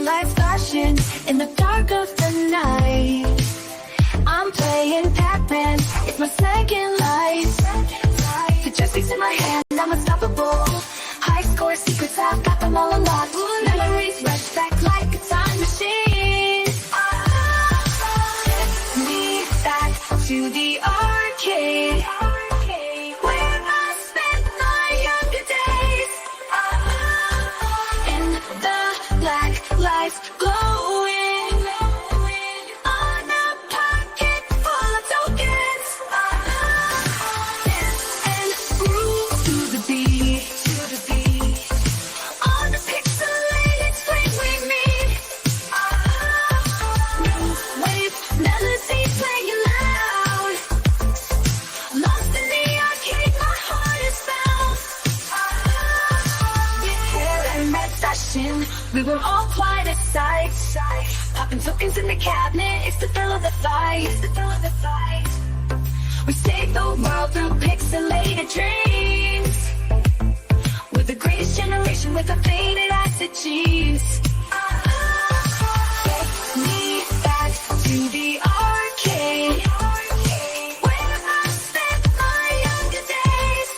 lights flashing in the dark of the night. I'm playing Pac-Man, it's my second life. The joysticks in my hand, I'm unstoppable. High score secrets, I've got them all unlocked. Memories rush back like a time machine. Take me back to the arcade, where I spent my younger days. In the black lights glowing on a pocket full of tokens. And groove to the beat, on the pixelated screen we meet. New wave melody playing loud. Lost in the arcade, my heart is found. Hair and red fashion, we were all quite a sight. Popping tokens in the cabinet, it's the thrill of the fight. We saved the world through pixelated dreams. We're the greatest generation with a faded acid jeans. Take me back to the arcade, where I spent my younger days.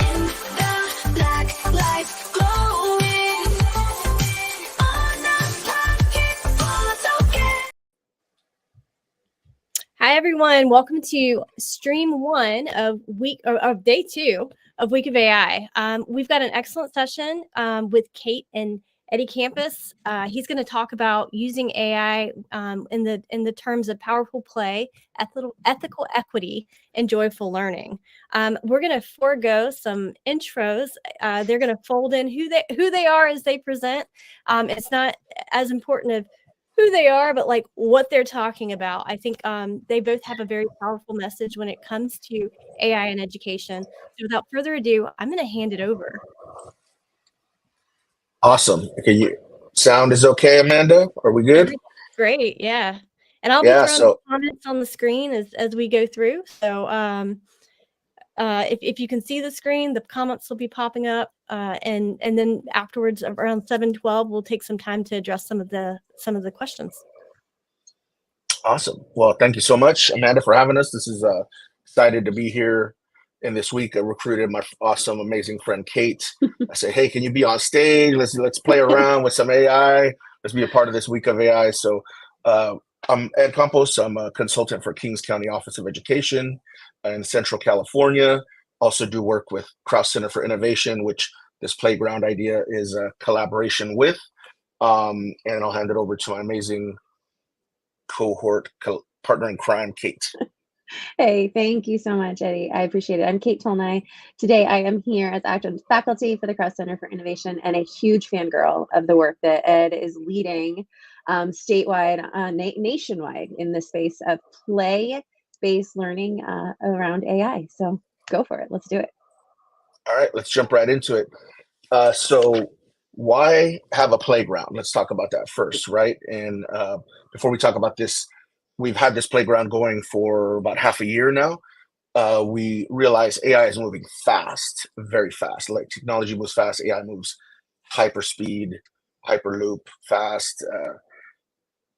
In the black lights glowing on a pocket full of tokens. Hi, everyone. Welcome to stream one of day two of Week of AI. We've got an excellent session with Kate and Eddie Campus. He's going to talk about using AI in the terms of powerful play, ethical equity, and joyful learning. We're going to forego some intros. They're going to fold in who they are as they present. It's not as important of who they are, but like what they're talking about. I think they both have a very powerful message when it comes to AI and education. So without further ado, I'm going to hand it over. Awesome. Okay, sound is okay, Amanda? Are we good? Great, yeah. And I'll be throwing comments on the screen as we go through. So if you can see the screen, the comments will be popping up, and then afterwards, around 7:12, we'll take some time to address some of the questions. Awesome. Well, thank you so much, Amanda, for having us. This is excited to be here. And this week, I recruited my awesome, amazing friend Kate. I said, "Hey, can you be on stage? Let's play around with some AI. Let's be a part of this week of AI." So I'm Ed Campos. I'm a consultant for Kings County Office of Education in Central California. Also do work with Krause Center for Innovation, which this playground idea is a collaboration with. And I'll hand it over to my amazing cohort partner in crime, Kate. Hey, thank you so much, Eddie. I appreciate it. I'm Kate Tolnai. Today, I am here as active faculty for the Krause Center for Innovation and a huge fangirl of the work that Ed is leading statewide, nationwide in the space of play-based learning around AI. So go for it. Let's do it. All right, let's jump right into it. So why have a playground? Let's talk about that first, right? And before we talk about this, we've had this playground going for about half a year now. We realize AI is moving fast, very fast. Like technology moves fast, AI moves hyper speed, hyperloop fast.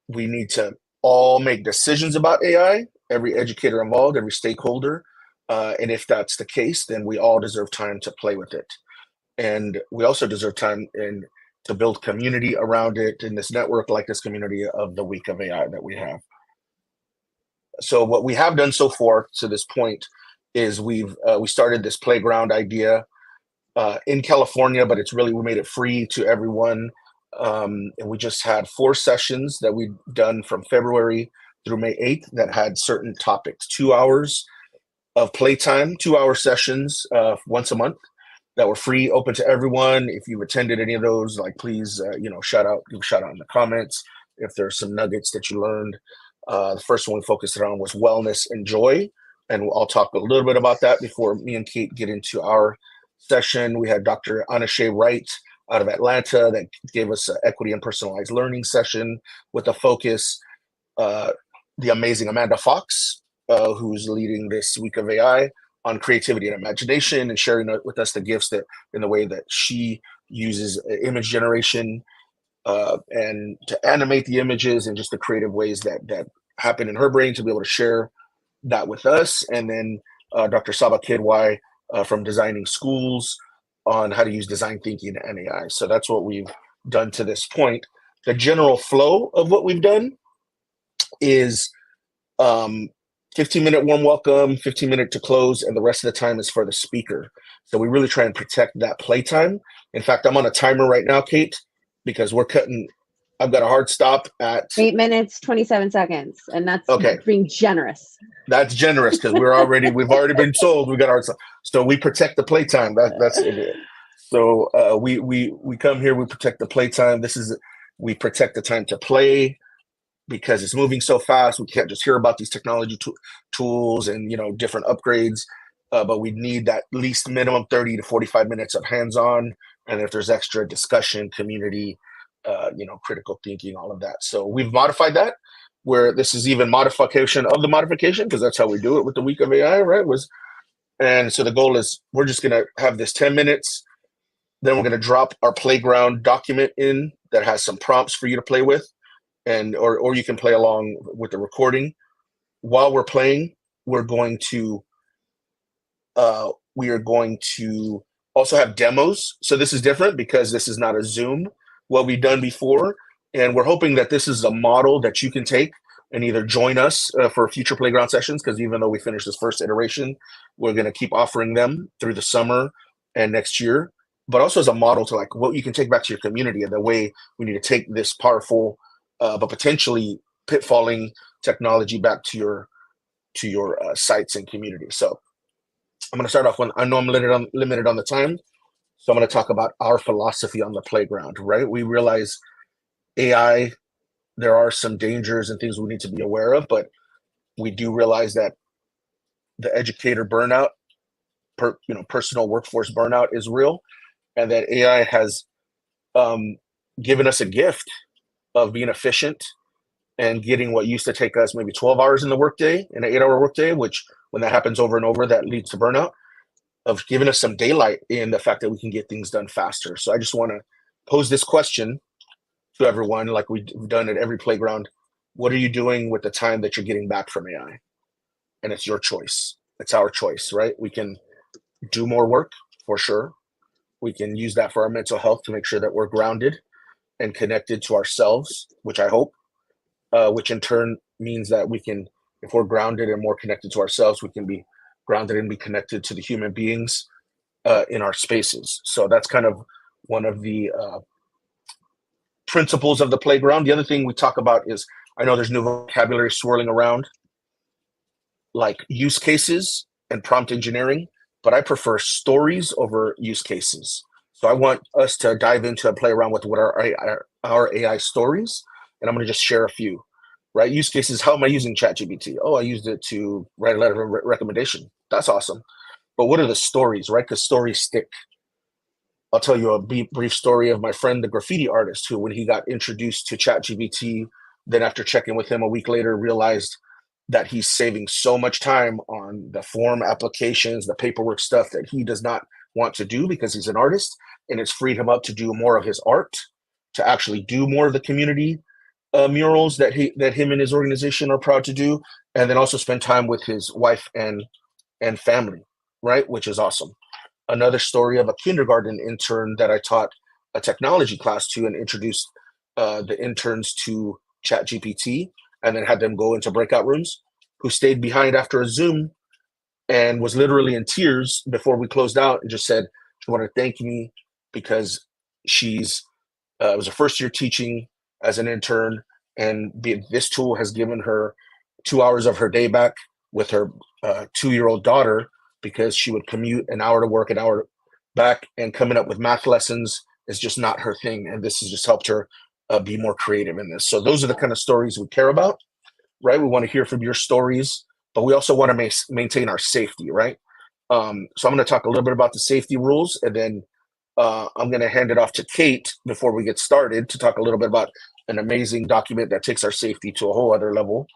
We need to all make decisions about AI, every educator involved, every stakeholder. And if that's the case, then we all deserve time to play with it. And we also deserve time to build community around it in this network, like this community of the Week of AI that we have. So what we have done so far to this point is we started this playground idea in California, but we made it free to everyone. And we just had 4 sessions that we've done from February through May 8th that had certain topics, 2 hours of playtime, 2-hour sessions once a month that were free, open to everyone. If you've attended any of those, like please, give a shout out in the comments if there's some nuggets that you learned. The first one we focused on was wellness and joy, and I'll talk a little bit about that before me and Kate get into our session. We had Dr. Anashay Wright out of Atlanta that gave us an equity and personalized learning session with a focus. The amazing Amanda Fox, who's leading this Week of AI on creativity and imagination and sharing with us the gifts that in the way that she uses image generation and to animate the images and just the creative ways that happen in her brain to be able to share that with us. And then Dr. Saba Kidwai from Designing Schools on how to use design thinking and AI. So that's what we've done to this point. The general flow of what we've done is 15-minute warm welcome, 15-minute to close, and the rest of the time is for the speaker. So we really try and protect that playtime. In fact, I'm on a timer right now, Kate, because I've got a hard stop at 8 minutes, 27 seconds. And that's okay. being generous. That's generous because we've already been told we got our, so we protect the playtime. That's it. So we come here, we protect the playtime. We protect the time to play because it's moving so fast. We can't just hear about these technology tools and different upgrades, but we need that least minimum 30 to 45 minutes of hands-on. And if there's extra discussion, community, critical thinking, all of that. So we've modified that, where this is even modification of the modification, because that's how we do it with the Week of AI, right? And so the goal is we're just going to have this 10 minutes. Then we're going to drop our playground document in that has some prompts for you to play with, or you can play along with the recording. While we're playing, we are going to also have demos. So this is different because this is not a Zoom, what we've done before. And we're hoping that this is a model that you can take and either join us for future playground sessions, because even though we finished this first iteration, we're going to keep offering them through the summer and next year, but also as a model to like what you can take back to your community and the way we need to take this powerful, but potentially pitfalling technology back to your sites and community. So I'm going to start off I know I'm limited on the time. So I'm going to talk about our philosophy on the playground, right? We realize AI, there are some dangers and things we need to be aware of, but we do realize that the educator burnout, personal workforce burnout is real, and that AI has given us a gift of being efficient and getting what used to take us maybe 12 hours in the workday, in an 8-hour workday, which when that happens over and over, that leads to burnout, of giving us some daylight in the fact that we can get things done faster. So I just want to pose this question to everyone, like we've done at every playground. What are you doing with the time that you're getting back from AI? And it's your choice. It's our choice, right? We can do more work for sure. We can use that for our mental health to make sure that we're grounded and connected to ourselves, which I hope, which in turn means that we can, if we're grounded and more connected to ourselves, we can be grounded and be connected to the human beings in our spaces. So that's kind of one of the principles of the playground. The other thing we talk about is, I know there's new vocabulary swirling around, like use cases and prompt engineering, but I prefer stories over use cases. So I want us to dive into and play around with what are our AI stories, and I'm going to just share a few. Right? Use cases. How am I using ChatGPT? Oh, I used it to write a letter of recommendation. That's awesome. But what are the stories, right? Because stories stick. I'll tell you a brief story of my friend, the graffiti artist, who, when he got introduced to ChatGPT, then after checking with him a week later, realized that he's saving so much time on the form applications, the paperwork stuff that he does not want to do because he's an artist, and it's freed him up to do more of his art, to actually do more of the community murals that him and his organization are proud to do, and then also spend time with his wife and family, right? Which is awesome. Another story of a kindergarten intern that I taught a technology class to and introduced the interns to ChatGPT, and then had them go into breakout rooms, who stayed behind after a Zoom and was literally in tears before we closed out, and just said she wanted to thank me because she's it was her first year teaching as an intern, and this tool has given her 2 hours of her day back with her 2-year-old daughter, because she would commute an hour to work, an hour back, and coming up with math lessons is just not her thing. And this has just helped her be more creative in this. So those are the kind of stories we care about, right? We want to hear from your stories, but we also want to maintain our safety, right? So I'm going to talk a little bit about the safety rules, and then I'm going to hand it off to Kate before we get started to talk a little bit about an amazing document that takes our safety to a whole other level.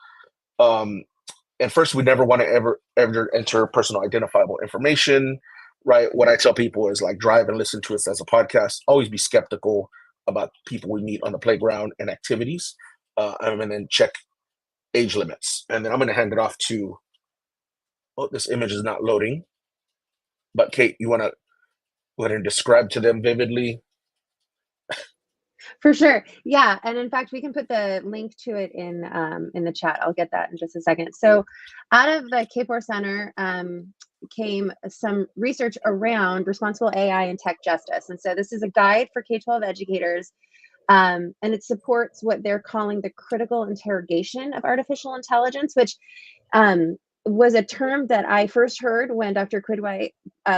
And first, we never want to ever enter personal identifiable information, right? What I tell people is, like, drive and listen to us as a podcast. Always be skeptical about people we meet on the playground and activities, and then check age limits. And then I'm going to hand it off to, oh, this image is not loading. But Kate, you want to go ahead and describe to them vividly? For sure. Yeah. And in fact, we can put the link to it in the chat. I'll get that in just a second. So out of the K4 Center came some research around responsible AI and tech justice. And so this is a guide for K-12 educators, and it supports what they're calling the critical interrogation of artificial intelligence, which was a term that I first heard when Dr. Quidwhite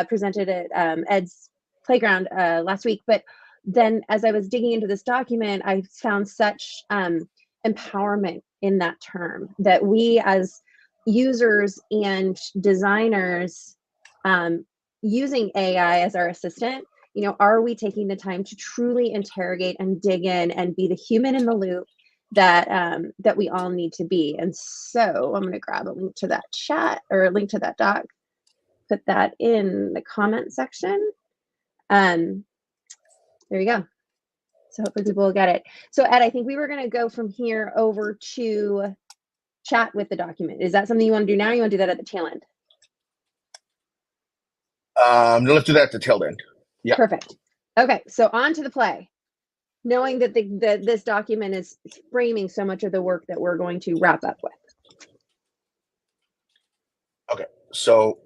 presented at Ed's Playground last week. But then as I was digging into this document, I found such empowerment in that term, that we as users and designers using AI as our assistant, are we taking the time to truly interrogate and dig in and be the human in the loop that we all need to be? And so I'm going to grab a link to that chat, or a link to that doc, put that in the comment section. There you go. So hopefully people will get it. So Ed, I think we were going to go from here over to chat with the document. Is that something you want to do now? Or you want to do that at the tail end? Let's do that at the tail end. Yeah. Perfect. Okay, so on to the play. Knowing that this document is framing so much of the work that we're going to wrap up with. Okay, so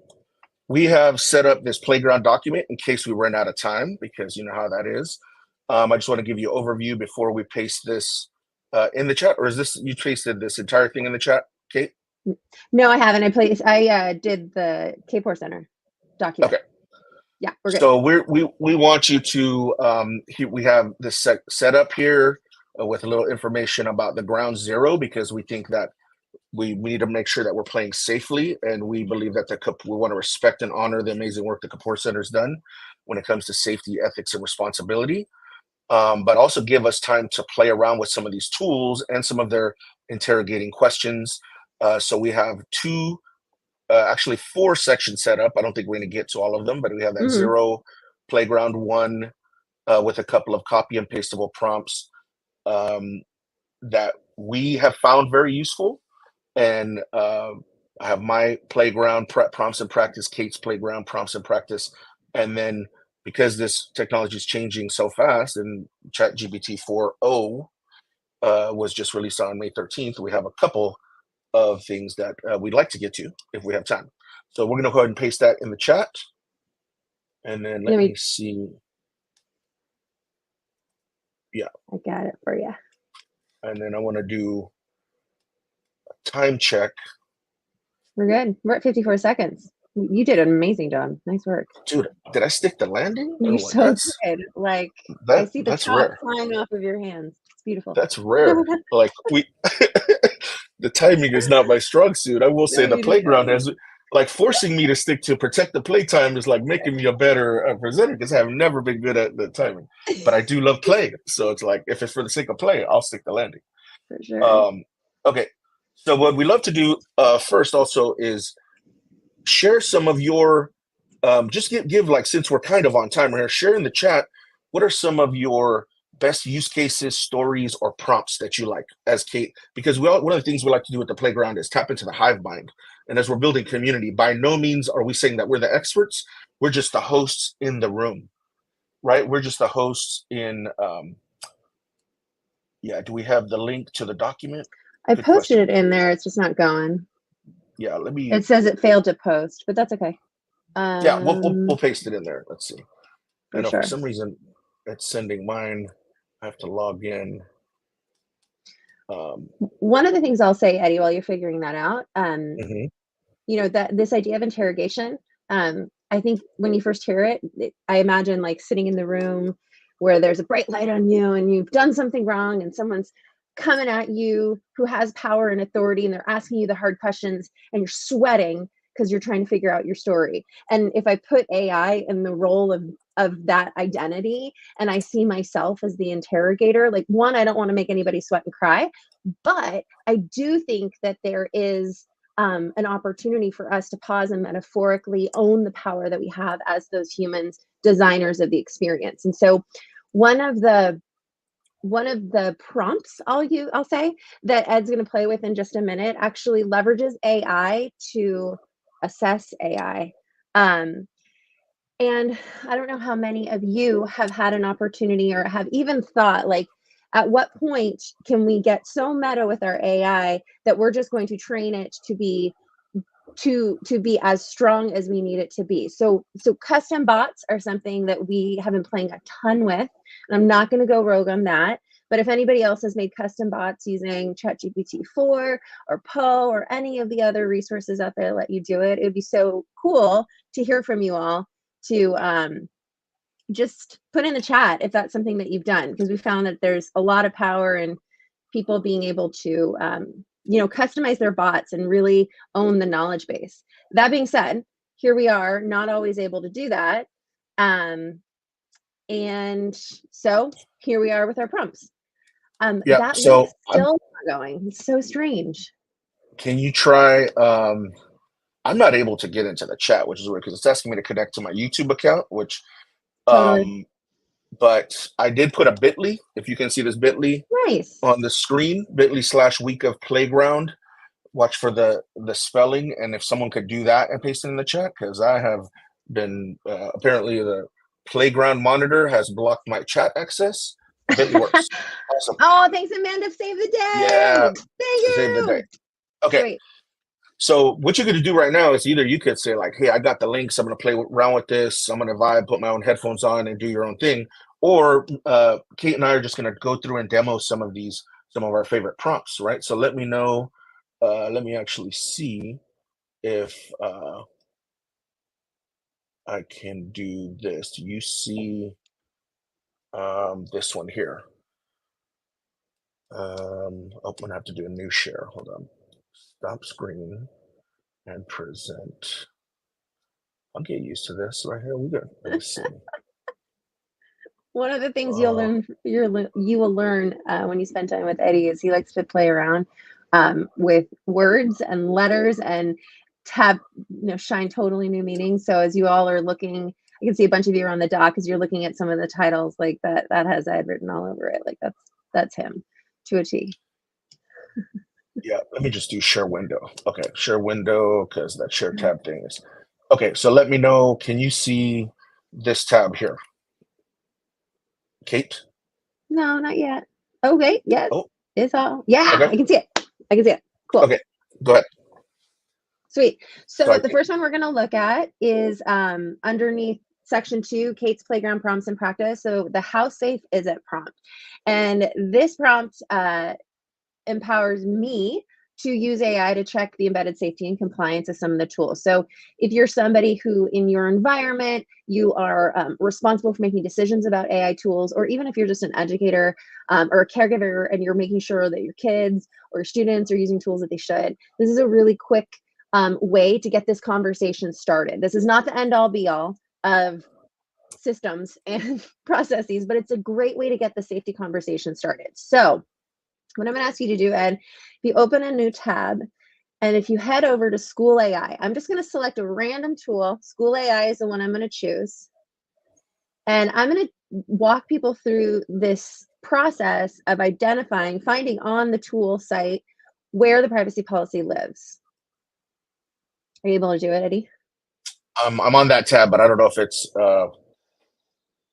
we have set up this playground document in case we run out of time, because you know how that is. I just want to give you an overview before we paste this in the chat. Or is this, you pasted this entire thing in the chat, Kate? No, I haven't. I did the K4 Center document. Okay. Yeah, we're good. So we want you to we have this set up here with a little information about the ground zero, because we think that we need to make sure that we're playing safely, and we believe that we want to respect and honor the amazing work the Kapoor Center's done when it comes to safety, ethics, and responsibility. But also give us time to play around with some of these tools and some of their interrogating questions. So we have actually 4 sections set up. I don't think we're going to get to all of them, but we have that zero, playground 1, with a couple of copy and pastable prompts that we have found very useful. And I have my playground prompts and practice, Kate's playground prompts and practice. And then because this technology is changing so fast, and ChatGPT 4.0 was just released on May 13th, we have a couple of things that we'd like to get to if we have time. So we're going to go ahead and paste that in the chat. And then let me see. Yeah. I got it for you. And then I want to do a time check. We're good. We're at 54 seconds. You did an amazing job. Nice work. Dude, did I stick the landing? You're so good. Like, I see the top flying off of your hands. It's beautiful. That's rare. Like, the timing is not my strong suit. I will say the playground has, like, forcing me to stick to protect the playtime is like making me a better presenter, because I have never been good at the timing. But I do love playing. So it's like, if it's for the sake of play, I'll stick the landing. For sure. Okay. So what we love to do first also is share some of your, just give like, since we're kind of on time here, share in the chat, what are some of your best use cases, stories, or prompts that you like as Kate? Because one of the things we like to do at the playground is tap into the hive mind. And as we're building community, by no means are we saying that we're the experts. We're just the hosts in the room, right? We're just the hosts in, yeah, do we have the link to the document? I posted it in there. It's just not going. Yeah, let me. It says it failed to post, but that's okay. Yeah, we'll paste it in there. Let's see. I know sure. For some reason it's sending mine. I have to log in. One of the things I'll say, Eddie, while you're figuring that out, you know, that this idea of interrogation, I think when you first hear it, I imagine like sitting in the room where there's a bright light on you and you've done something wrong and someone's coming at you who has power and authority, and they're asking you the hard questions, and you're sweating because you're trying to figure out your story. And if I put AI in the role of that identity, and I see myself as the interrogator, like, one, I don't want to make anybody sweat and cry, but I do think that there is an opportunity for us to pause and metaphorically own the power that we have as those humans, designers of the experience. And so one of the one of the prompts I'll say that Ed's going to play with in just a minute actually leverages AI to assess AI. And I don't know how many of you have had an opportunity or have even thought, like, at what point can we get so meta with our AI that we're just going to train it to be as strong as we need it to be. So custom bots are something that we have been playing a ton with. And I'm not going to go rogue on that. But if anybody else has made custom bots using ChatGPT 4 or Poe or any of the other resources out there that let you do it, it would be so cool to hear from you all to just put in the chat if that's something that you've done, because we found that there's a lot of power in people being able to customize their bots and really own the knowledge base. That being said, here we are, not always able to do that. And so here we are with our prompts. That So link's still not going. It's so strange. can you try? I'm not able to get into the chat, which is weird because it's asking me to connect to my YouTube account, which Totally. but I did put a bit.ly, if you can see this bit.ly Nice. on the screen, bit.ly/week of playground. Watch for the spelling, and if someone could do that and paste it in the chat, because I have been apparently the playground monitor has blocked my chat access. Bit.ly works. Awesome. Oh, thanks, Amanda. Save the day. Yeah. Thank you. Save the day. Okay. Great. So what you're going to do right now is either you could say like, hey, I got the links. I'm going to play around with this. I'm going to vibe, put my own headphones on and do your own thing. Or Kate and I are just going to go through and demo some of our favorite prompts, right? So let me know. Let me actually see if I can do this. You see this one here. I'm going to have to do a new share. Hold on. Stop screen and present. I'll get used to this right here. We good. Let me see. One of the things you will learn when you spend time with Eddie is he likes to play around with words and letters and shine totally new meanings. So as you all are looking, I can see a bunch of you are on the dock as you're looking at some of the titles like that has Ed written all over it. Like that's him to a T. Yeah, let me just do share window. Okay, share window, because that share tab thing is okay. So let me know. Can you see this tab here, Kate? No, not yet. Okay, yes. Oh, it's all. Yeah, okay. I can see it. I can see it. Cool. Okay, go ahead. Sweet. So the first one we're going to look at is underneath section 2, Kate's playground prompts and practice. So the how safe is it prompt. And this prompt empowers me to use AI to check the embedded safety and compliance of some of the tools. So if you're somebody who in your environment, you are responsible for making decisions about AI tools, or even if you're just an educator or a caregiver and you're making sure that your kids or your students are using tools that they should, this is a really quick way to get this conversation started. This is not the end all be all of systems and processes, but it's a great way to get the safety conversation started. So what I'm going to ask you to do, Ed, if you open a new tab, and if you head over to School AI, I'm just going to select a random tool. School AI is the one I'm going to choose. And I'm going to walk people through this process of finding on the tool site where the privacy policy lives. Are you able to do it, Eddie? I'm on that tab, but I don't know if it's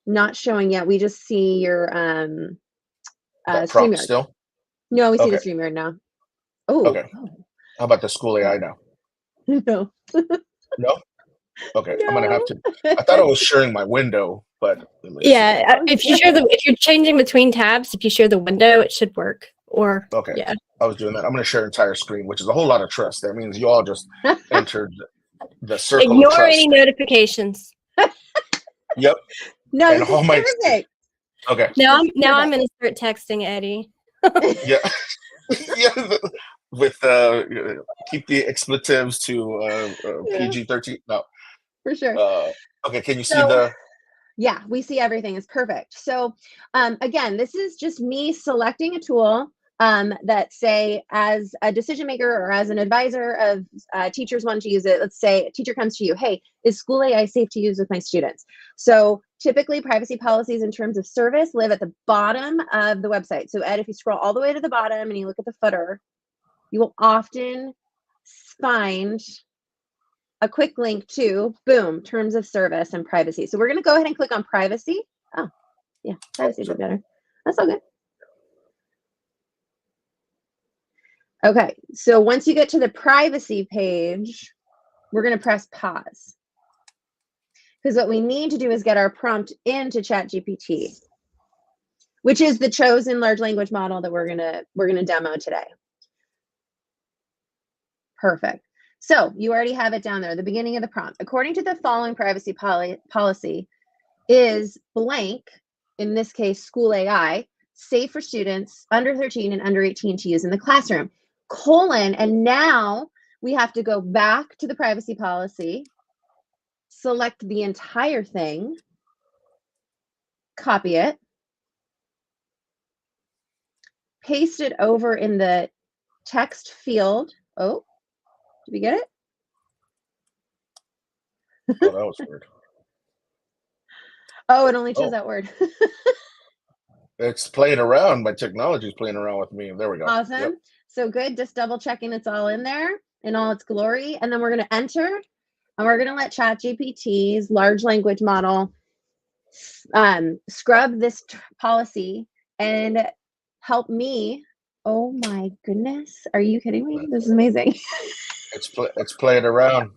not showing yet. We just see your prompt StreamYard. still. No, we see the StreamYard now. Oh. Okay. How about the School AI now? No. No? Okay. No. I'm gonna have to. I thought I was sharing my window, but yeah, if you're changing between tabs, if you share the window, it should work. Or okay. Yeah. I was doing that. I'm gonna share entire screen, which is a whole lot of trust. That means you all just entered the circle Ignore of trust. any notifications. Yep. No, and this is perfect. Okay. Now I'm going to start texting Eddie. Yeah. Yeah. With keep the expletives to PG-13. No. For sure. Okay. Can you see the? Yeah, we see everything. It's perfect. So again, this is just me selecting a tool that, say, as a decision maker or as an advisor of teachers wanting to use it. Let's say a teacher comes to you, hey, is School AI safe to use with my students? So Typically, privacy policies in terms of service live at the bottom of the website. So Ed, if you scroll all the way to the bottom and you look at the footer, you will often find a quick link to, boom, terms of service and privacy. So we're going to go ahead and click on privacy. Oh, yeah, privacy is better. That's all good. Okay, so once you get to the privacy page, we're going to press pause. Because what we need to do is get our prompt into ChatGPT, which is the chosen large language model that we're gonna demo today. Perfect. So you already have it down there, the beginning of the prompt. According to the following privacy policy, is blank, in this case, school AI, safe for students under 13 and under 18 to use in the classroom, colon, and now we have to go back to the privacy policy, select the entire thing, copy it, paste it over in the text field. Oh, did we get it? Oh, that was weird. Oh, it only chose that word. It's playing around. My technology is playing around with me. There we go. Awesome. Yep. So good. Just double checking it's all in there in all its glory. And then we're going to enter, and we're going to let ChatGPT's large language model scrub this policy and help me. Oh my goodness. Are you kidding me? This is amazing. It's playing around.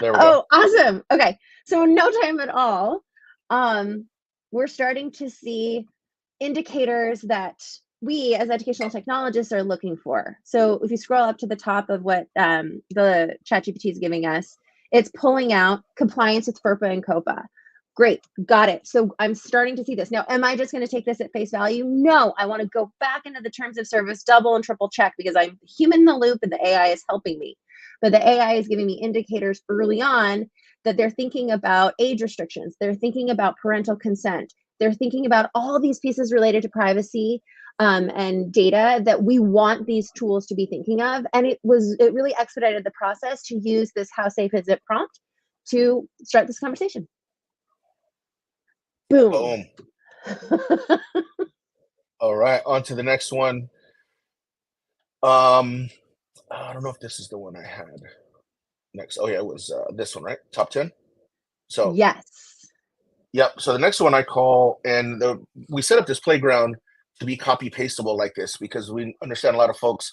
There we go. Awesome. Okay. So in no time at all, we're starting to see indicators that we as educational technologists are looking for. So if you scroll up to the top of what the ChatGPT is giving us, it's pulling out compliance with FERPA and COPA. Great, got it. So I'm starting to see this. Now, am I just going to take this at face value? No, I want to go back into the terms of service, double and triple check, because I'm human in the loop and the AI is helping me. But the AI is giving me indicators early on that they're thinking about age restrictions. They're thinking about parental consent. They're thinking about all these pieces related to privacy and data that we want these tools to be thinking of. And it really expedited the process to use this "how safe is it" prompt to start this conversation. Boom. Boom. All right, on to the next one. I don't know if this is the one I had next. Oh yeah, it was this one, right? Top 10. So yes. Yep. So the next one I call, and we set up this playground to be copy pastable like this because we understand a lot of folks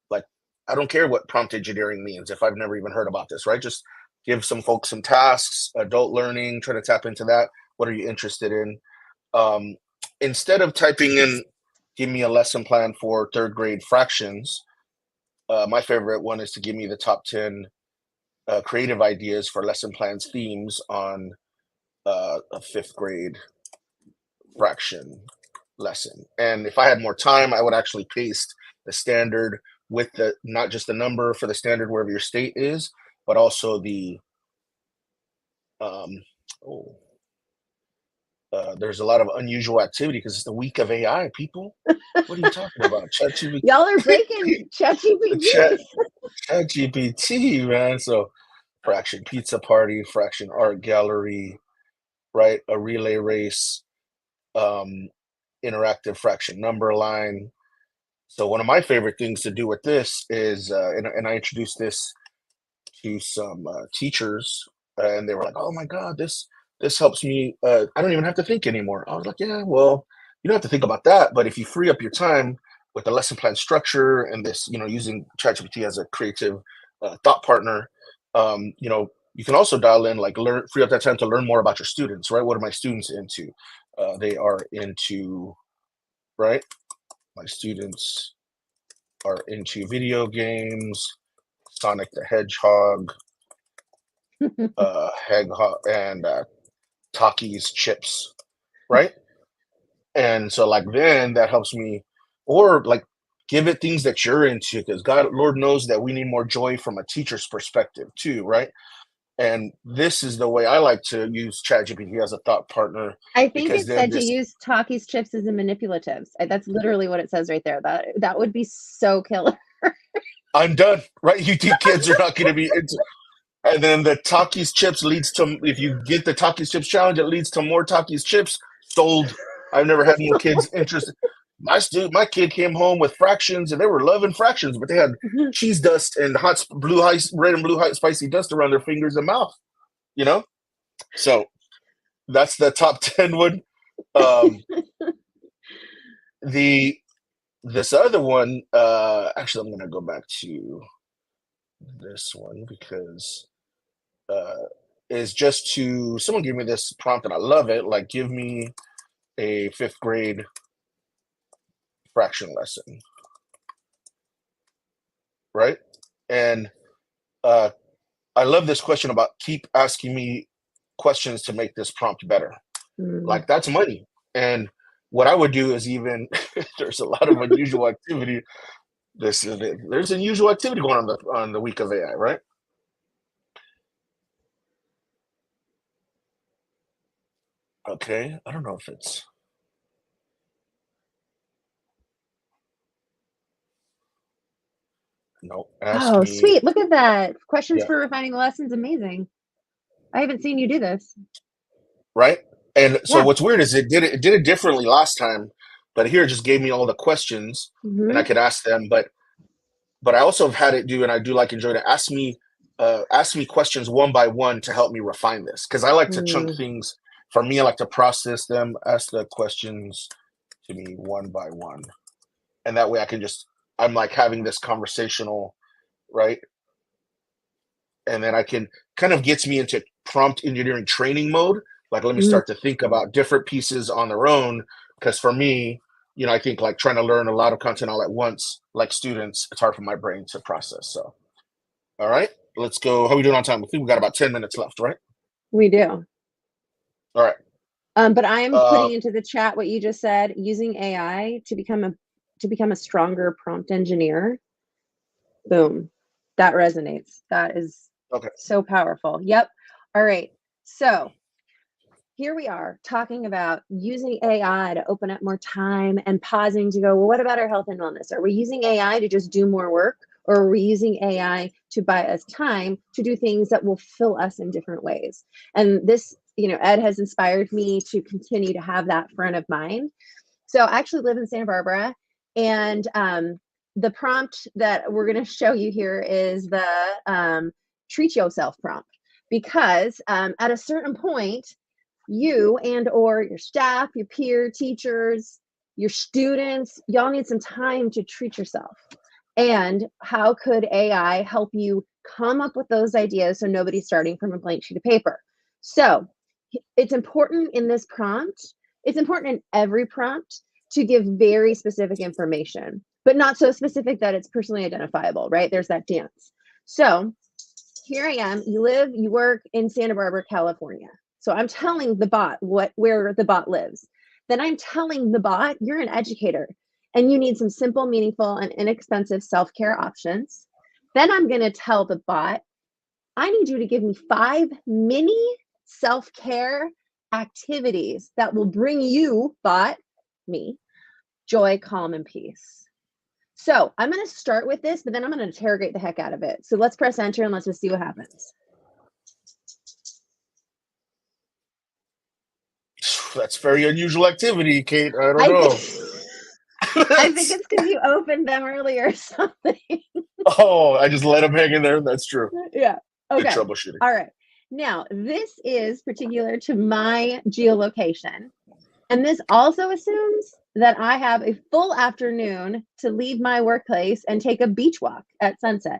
like, I don't care what prompt engineering means if I've never even heard about this, right? Just give some folks some tasks, adult learning, try to tap into that. What are you interested in? Instead of typing in, give me a lesson plan for 3rd grade fractions, my favorite one is to give me the top 10 creative ideas for lesson plans themes on a 5th grade fraction lesson. And if I had more time, I would actually paste the standard with the, not just the number for the standard wherever your state is, but also the, there's a lot of unusual activity because it's the week of AI, people. What are you talking about? ChatGPT. Y'all are breaking ChatGPT. ChatGPT, man. So fraction pizza party, fraction art gallery, right? A relay race, interactive fraction number line. So one of my favorite things to do with this is, and I introduced this to some teachers, and they were like, "Oh my God, this helps me. I don't even have to think anymore." I was like, "Yeah, well, you don't have to think about that, but if you free up your time with the lesson plan structure and this, using ChatGPT as a creative thought partner, you can also dial in, like, free up that time to learn more about your students, right? What are my students into? They are into, right? My students are into video games, Sonic the Hedgehog, and Takis chips, right? And so like then that helps me, or like give it things that you're into, because Lord knows that we need more joy from a teacher's perspective too, right? And this is the way I like to use ChatGPT as a thought partner. I think it said to use Takis chips as a manipulatives. That's literally what it says right there. That would be so killer. I'm done, right? You think kids are not going to be into? And then the Takis chips leads to, if you get the Takis chips challenge, it leads to more Takis chips sold. I've never had more kids interested. My kid came home with fractions, and they were loving fractions, but they had cheese dust and red and blue hot spicy dust around their fingers and mouth. You know, so that's the top 10 one. This other one, actually, I'm gonna go back to this one because is just to someone gave me this prompt and I love it. Like, give me a 5th grade fraction lesson, right? And I love this question about keep asking me questions to make this prompt better. Like, that's money. And what I would do is even there's a lot of unusual activity. There's unusual activity going on the week of AI, right? Okay, I don't know if it's no. Ask Oh, me, sweet. Look at that. Questions yeah, for refining the lessons. Amazing. I haven't seen you do this. right. And so Yeah. what's weird is it did it differently last time, but here it just gave me all the questions and I Hmm. could ask them. But I also have had it do, and I do like enjoy to ask me questions one by one to help me refine this because I like to chunk things. For me, I like to process them, ask the questions to me one by one, and that way I'm like having this conversational, right? And then I can kind of gets me into prompt engineering training mode. Like, let me start to think about different pieces on their own. Because for me, I think like trying to learn a lot of content all at once, like students, it's hard for my brain to process. So, all right, let's go. How are we doing on time? I think we got about 10 minutes left, right? We do. All right. But I am Uh, putting into the chat what you just said, using AI to become a stronger prompt engineer. Boom. That resonates. That is okay. so powerful. Yep. All right. So here we are talking about using AI to open up more time and pausing to go, well, what about our health and wellness? Are we using AI to just do more work? Or are we using AI to buy us time to do things that will fill us in different ways? And this, Ed has inspired me to continue to have that front of mind. So I actually live in Santa Barbara, and the prompt that we're going to show you here is the treat yourself prompt, because at a certain point, you and or your staff, your peer teachers, your students, y'all need some time to treat yourself. And how could AI help you come up with those ideas so nobody's starting from a blank sheet of paper? So it's important in this prompt, it's important in every prompt to give very specific information, but not so specific that it's personally identifiable, right? There's that dance. So here I am, you work in Santa Barbara, California. So I'm telling the bot where the bot lives. Then I'm telling the bot, you're an educator and you need some simple, meaningful, and inexpensive self-care options. Then I'm going to tell the bot, I need you to give me 5 mini self-care activities that will bring you, bot, me, joy, calm, and peace. So I'm going to start with this, but then I'm going to interrogate the heck out of it. So let's press enter and let's just see what happens. That's very unusual activity, Kate. I don't I know. think, I think it's because you opened them earlier or something. Oh, I just let them hang in there. That's true. Yeah. Good Okay. troubleshooting. All right. Now, this is particular to my geolocation. And this also assumes that I have a full afternoon to leave my workplace and take a beach walk at sunset,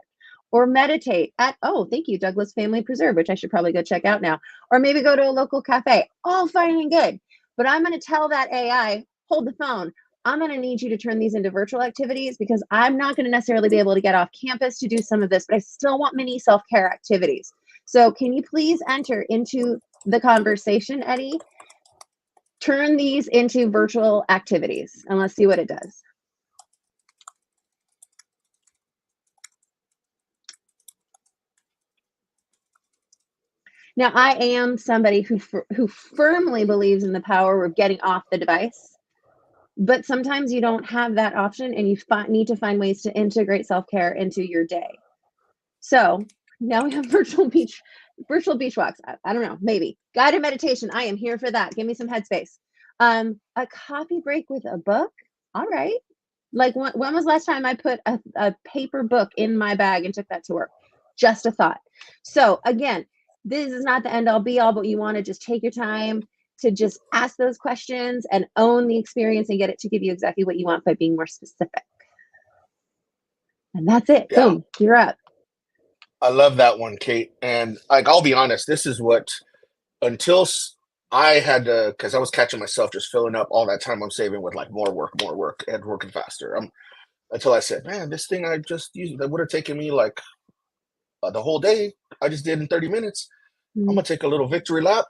or meditate at, oh, thank you, Douglas Family Preserve, which I should probably go check out now, or maybe go to a local cafe. All fine and good. But I'm going to tell that AI, hold the phone. I'm going to need you to turn these into virtual activities because I'm not going to necessarily be able to get off campus to do some of this, but I still want mini self-care activities. So can you please enter into the conversation, Eddie? Turn these into virtual activities and let's see what it does. Now, I am somebody who firmly believes in the power of getting off the device, but sometimes you don't have that option and you need to find ways to integrate self-care into your day. So Now we have virtual beach walks. I don't know, maybe guided meditation. I am here for that. Give me some headspace. A coffee break with a book. All right. Like when was the last time I put a paper book in my bag and took that to work? Just a thought. So again, this is not the end all be all, but you want to just take your time to just ask those questions and own the experience and get it to give you exactly what you want by being more specific. And that's it. Yeah. Boom, you're up. I love that one, Kate. And like, I'll be honest, this is what, until I had to, because I was catching myself just filling up all that time I'm saving with like more work, and working faster. Until I said, man, this thing I just used that would have taken me like the whole day, I just did in 30 minutes. I'm gonna take a little victory lap,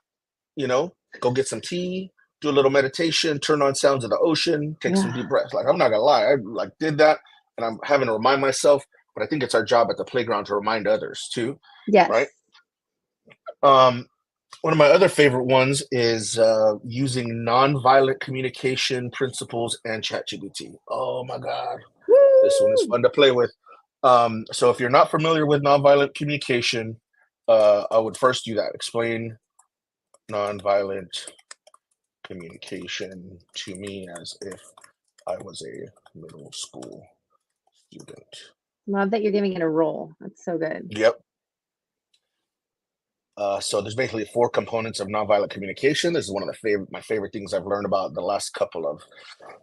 go get some tea, do a little meditation, turn on sounds of the ocean, take some deep breaths. Like, I'm not gonna lie, I like did that, and I'm having to remind myself. But I think it's our job at the playground to remind others too. Yes. Right. One of my other favorite ones is using nonviolent communication principles and ChatGPT. Oh my God. Woo! This one is fun to play with. So if you're not familiar with nonviolent communication, I would first do that. Explain nonviolent communication to me as if I was a middle school student. Love that you're giving it a roll. That's so good. Yep. So there's basically 4 components of nonviolent communication. This is one of my favorite things I've learned about the last couple of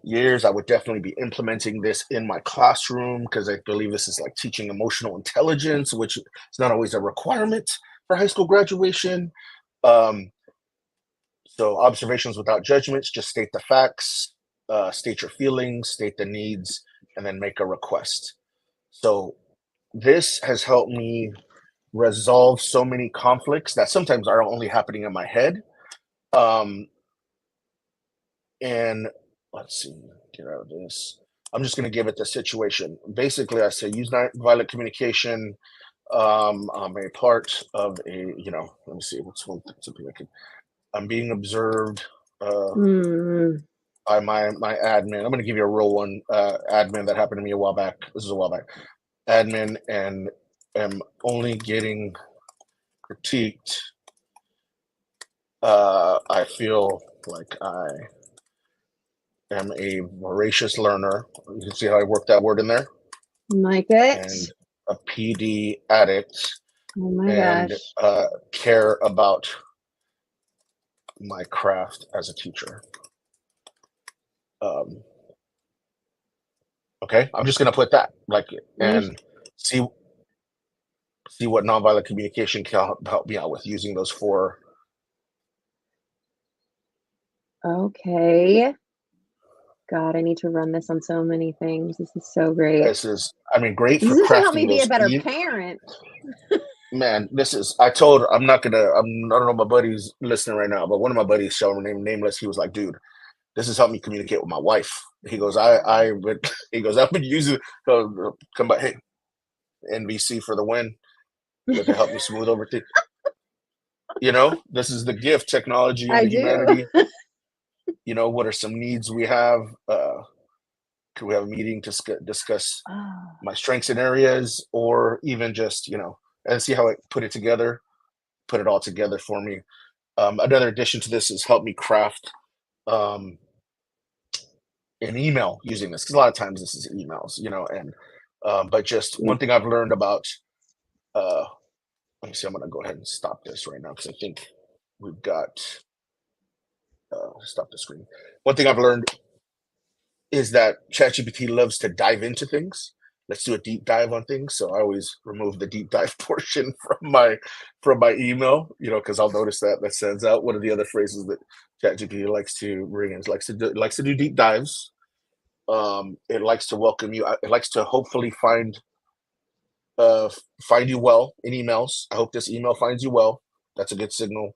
years. I would definitely be implementing this in my classroom because I believe this is like teaching emotional intelligence, which is not always a requirement for high school graduation. So observations without judgments, just state the facts, state your feelings, state the needs, and then make a request. So this has helped me resolve so many conflicts that sometimes are only happening in my head. And let's see, get out of this. I'm just going to give it the situation. Basically, I say use nonviolent communication. I'm a part of a, let me see, what's something I could. I'm being observed by my admin. I'm going to give you a real one. Admin that happened to me a while back. This is a while back. Admin, and am only getting critiqued. I feel like I am a voracious learner. You can see how I worked that word in there. Like it. And a PD addict. Oh my and gosh. Care about my craft as a teacher. Okay, I'm just gonna put that and see what nonviolent communication can help me out with using those 4. Okay. God, I need to run this on so many things. This is so great. This is, great for this is crafting. Help me be a better parent. Man, this is. I told her I don't know my buddy's listening right now, but one of my buddies, shall remain nameless, he was like, "Dude, this has helped me communicate with my wife." He goes, I've been using come by, hey, NVC for the win, but to help me smooth over things. This is the gift, technology and humanity. What are some needs we have? Could we have a meeting to discuss my strengths and areas, or even just, and see how I put it all together for me. Another addition to this is help me craft an email using this, because a lot of times this is emails, and but just one thing I've learned about, let me see, I'm going to go ahead and stop this right now because I think we've got, stop the screen. One thing I've learned is that ChatGPT loves to dive into things. Let's do a deep dive on things. So I always remove the deep dive portion from my email, because I'll notice that sends out. One of the other phrases that ChatGPT likes to bring in is likes to do deep dives. It likes to welcome you. It likes to hopefully find you well in emails. I hope this email finds you well. That's a good signal,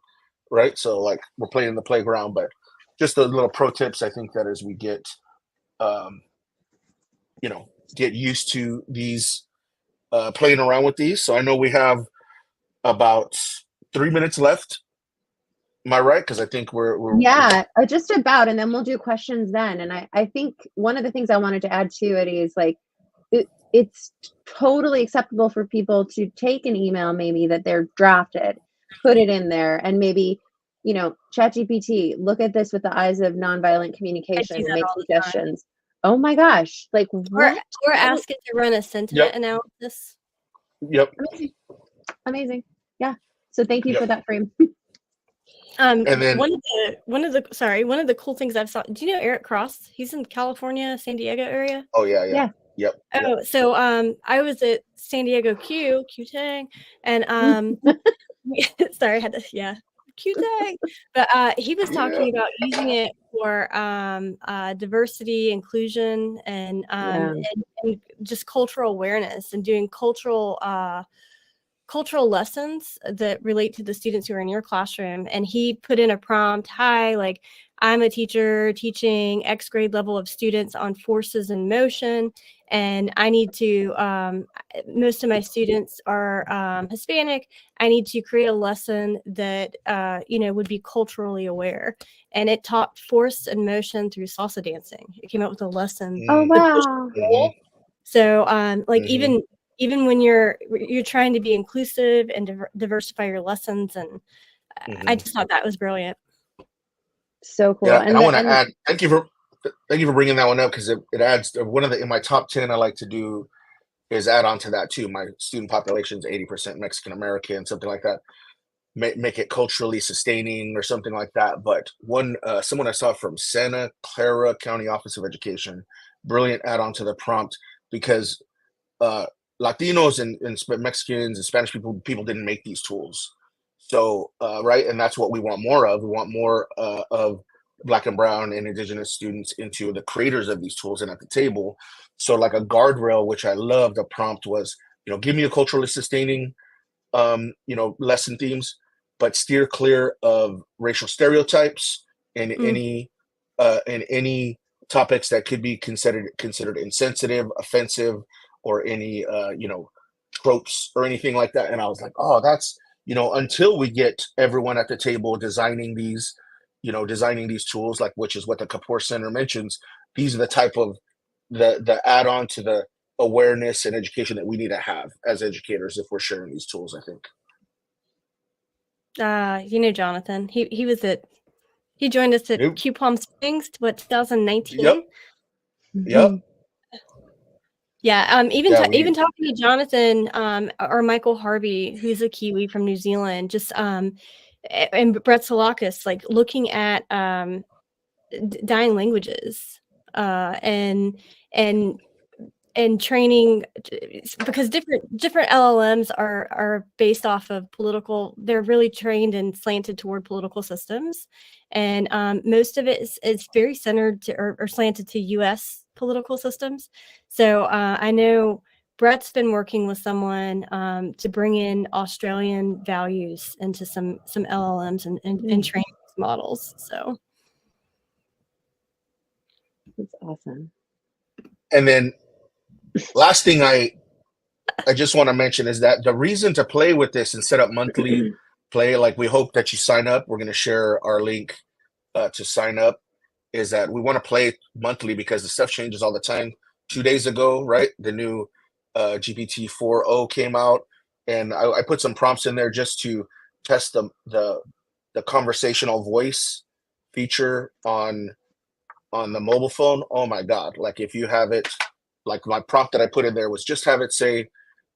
right? So like we're playing in the playground, but just the little pro tips. I think that as we get, get used to these, playing around with these. So I know we have about 3 minutes left. Am I right? Because I think we're just about, and then we'll do questions then. And I think one of the things I wanted to add to it is like, it's totally acceptable for people to take an email maybe that they're drafted, put it in there, and maybe, you know, ChatGPT, look at this with the eyes of nonviolent I communication do and that make all the time. suggestions. Oh my gosh, like Or what? or ask it to run a sentiment Yep. analysis. Yep. Amazing. Amazing. Yeah. So thank you Yep. for that frame. And then one of the cool things I've saw. Do you know Eric Cross? He's in California, San Diego area. oh yeah. Yeah. Yep. Oh, so I was at San Diego Q Tang, and sorry, I had to Q Tang, but he was talking about using it for diversity, inclusion, and, Yeah. and just cultural awareness and doing cultural lessons that relate to the students who are in your classroom. And he put in a prompt, hi, like I'm a teacher teaching X grade level of students on forces in motion. And I need to, most of my students are Hispanic. I need to create a lesson that, would be culturally aware. And it taught force and motion through salsa dancing. It came up with a lesson. Oh Mm, wow. mhm, So, mhm. even when you're trying to be inclusive and diversify your lessons, and I Mhm. just thought that was brilliant. So cool. Yeah, and And I the want to and add. Thank you for bringing that one up because it adds one of the in my top 10. I like to do is add on to that too. My student population is 80% Mexican American, something like that. Make it culturally sustaining or something like that. But someone I saw from Santa Clara County Office of Education, brilliant add on to the prompt because uh, Latinos and Mexicans and Spanish people didn't make these tools. So right, and that's what we want more of. We want more of Black and Brown and Indigenous students into the creators of these tools and at the table. So like a guardrail, which I love. The prompt was, give me a culturally sustaining, lesson themes, but steer clear of racial stereotypes and Mm. any topics that could be considered insensitive, offensive, or any tropes or anything like that. And I was like, oh, that's until we get everyone at the table designing these tools, like which is what the Kapoor Center mentions. These are the type of the add-on to the awareness and education that we need to have as educators if we're sharing these tools, I think. Jonathan, he joined us at Yep. Q Palm Springs, 2019. Yep. Yep. Yeah, Yeah. even talking to Jonathan, or Michael Harvey, who's a Kiwi from New Zealand, just and Brett Salakis, like looking at dying languages, and training, because different LLMs are based off of they're really trained and slanted toward political systems, and most of it is very centered to or slanted to US political systems. So I know Brett's been working with someone to bring in Australian values into some LLMs and training models. So that's awesome. And then last thing I just want to mention is that the reason to play with this and set up monthly play, like we hope that you sign up. We're going to share our link to sign up. Is that we want to play monthly because the stuff changes all the time. 2 days ago, right, the new GPT 4.0 came out, and I put some prompts in there just to test the conversational voice feature on the mobile phone. Oh my god, like if you have it, like my prompt that I put in there was just have it say,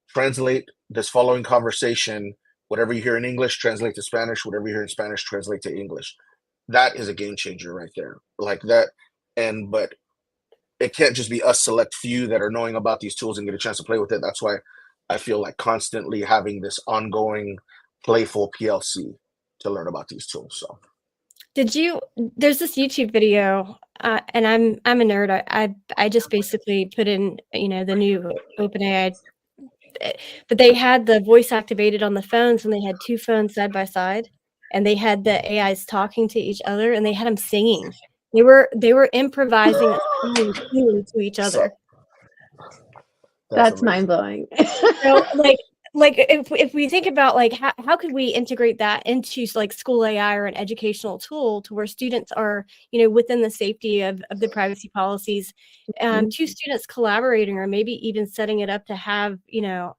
translate this following conversation, whatever you hear in English translate to Spanish, whatever you hear in Spanish translate to English. That is a game changer right there, like that. But it can't just be us select few that are knowing about these tools and get a chance to play with it. That's why I feel like constantly having this ongoing playful PLC to learn about these tools. So there's this YouTube video, and I'm a nerd. I just basically put in, the new OpenAI, but they had the voice activated on the phones, and they had two phones side by side, and they had the AIs talking to each other, and they had them singing. They were improvising a singing to each other. that's That's amazing. mind blowing. So, like, like if we think about like how could we integrate that into like school AI or an educational tool to where students are, you know, within the safety of the privacy policies, two students collaborating or maybe even setting it up to have, you know,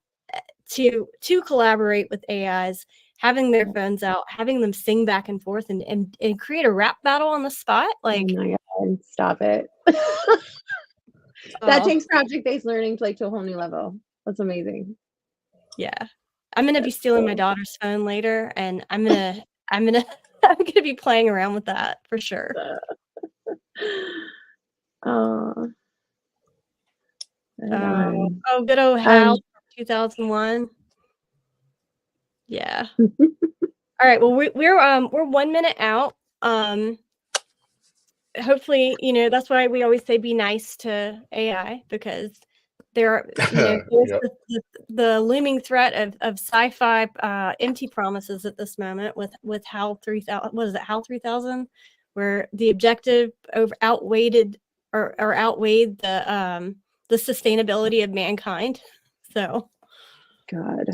to collaborate with AIs, having their phones out, having them sing back and forth and create a rap battle on the spot. Like, oh my God, stop it. That takes project-based learning to like to a whole new level. That's amazing. yeah. I'm gonna be stealing my daughter's phone later, and I'm gonna I'm gonna be playing around with that for sure. Oh, right on. Oh, good old Hal, 2001. Yeah. All right. Well, we're 1 minute out. Hopefully, you know, that's why we always say be nice to AI, because there are, you know, there's Yep. the looming threat of sci-fi empty promises at this moment with HAL 3000. What is it, HAL 3000, where the objective outweighed the sustainability of mankind. So God.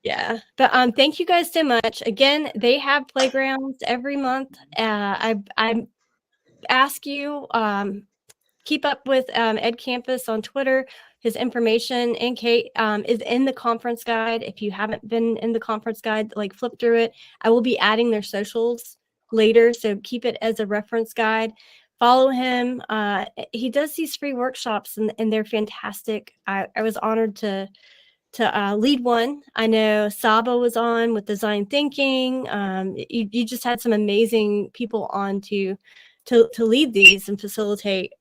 yeah, but thank you guys so much. Again, they have playgrounds every month. I ask you keep up with Ed Campus on Twitter. His information and Kate is in the conference guide. If you haven't been in the conference guide, like flip through it. I will be adding their socials later, so keep it as a reference guide. Follow him. He does these free workshops, and they're fantastic. I was honored to lead one. I know Saba was on with design thinking. You just had some amazing people on to lead these and facilitate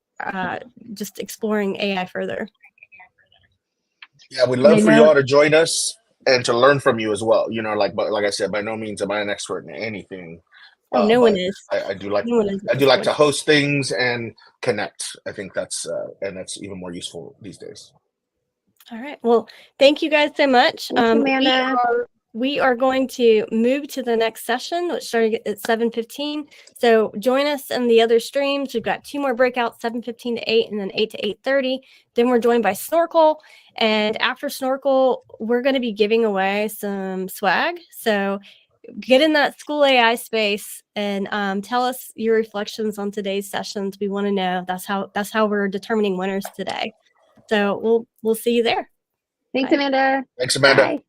just exploring AI further. Yeah, we'd love for you all to join us and to learn from you as well. You know, like I said, by no means am I an expert in anything. No one is. I do like No one is I do like to host things and connect. I think that's even more useful these days. All right. Well, thank you guys so much. Thanks, Amanda. We are going to move to the next session, which started at 7:15. So join us in the other streams. We've got 2 more breakouts, 7:15 to 8, and then 8 to 8:30. Then we're joined by Snorkel. And after Snorkel, we're going to be giving away some swag. So get in that school AI space and tell us your reflections on today's sessions. We want to know. That's how we're determining winners today. So we'll see you there. Thanks, Bye. Amanda. Thanks, Amanda. Bye.